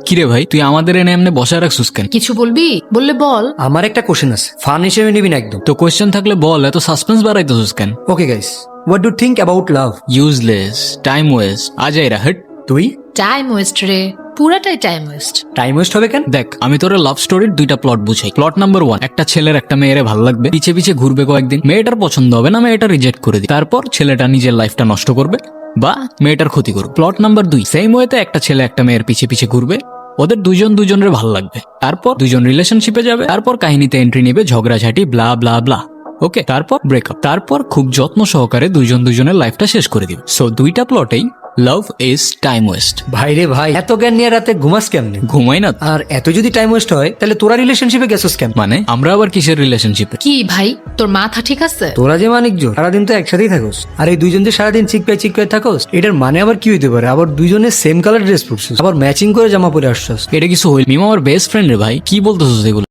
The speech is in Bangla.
কিরে ভাই, তুই আমাদের এনে এমনি বসায় রাখছিস কেন? কিছু বলবি? বললে বল। আমার একটা কোশ্চেন আছে, ফান হিসেবে নিবি না একদম। তো কোয়েশ্চেন থাকলে বল, এত সাসপেন্স বাড়াইতেছিস কেন? Okay guys, what do think about love? Useless, time waste, আজাইরা হেট। তুই? টাইম ওয়েস্ট রে, পুরাটাই টাইম ওয়েস্ট। টাইম ওয়েস্ট হবে কেন? দেখ, আমি তোর লাভ স্টোরির দুইটা প্লট বুঝাই। প্লট নাম্বার 1, একটা ছেলের একটা মেয়েরে ভালো লাগবে, পিছে পিছে ঘুরবে কয়েকদিন, মেয়েটার পছন্দ হবে না, মেয়েটা রিজেক্ট করে দিবে, তারপর ছেলেটা নিজের লাইফটা নষ্ট করবে বা মেয়েটার ক্ষতি করবে। প্লট নাম্বার 2, সেম ওয়েতে একটা ছেলে একটা মেয়ের পিছে পিছে ঘুরবে, ওদের দুজনের ভালো লাগবে, তারপর দুজন রিলেশনশিপে যাবে, তারপর কাহিনীতে এন্ট্রি নেবে ঝগড়াঝাটি ব্লা ব্লা ব্লা। ওকে, তারপর ব্রেকআপ, তারপর খুব যত্ন সহকারে দুজনের লাইফটা শেষ করে দিবে। সো দুইটা প্লটেই লাভ ইজ টাইম ওয়েস্ট। ভাই রে ভাই, এত জ্ঞান নিয়ে রাতে ঘুমাস কেমনে? ঘুমাই না। আর এত যদি টাইম ওয়েস্ট হয় তাহলে তোরা রিলেশনশিপে গেছিস কেন? মানে আমরা আবার কিসের রিলেশনশিপে? কি ভাই, তোর মাথা ঠিক আছে? তোরা যে মানিকজো সারাদিন তো একসাথেই থাকোস, আর এই দুইজন যে সারাদিন চিকপাই থাকোস, এটার মানে আবার কি হইতে পারে? আবার দুইজনে সেম কালার ড্রেস পরছিস, আবার ম্যাচিং করে জামা পরে আসছস। এটা কিছু হইল? মিম আমার বেস্ট ফ্রেন্ড রে ভাই, কি বলতেছিস এগুলো?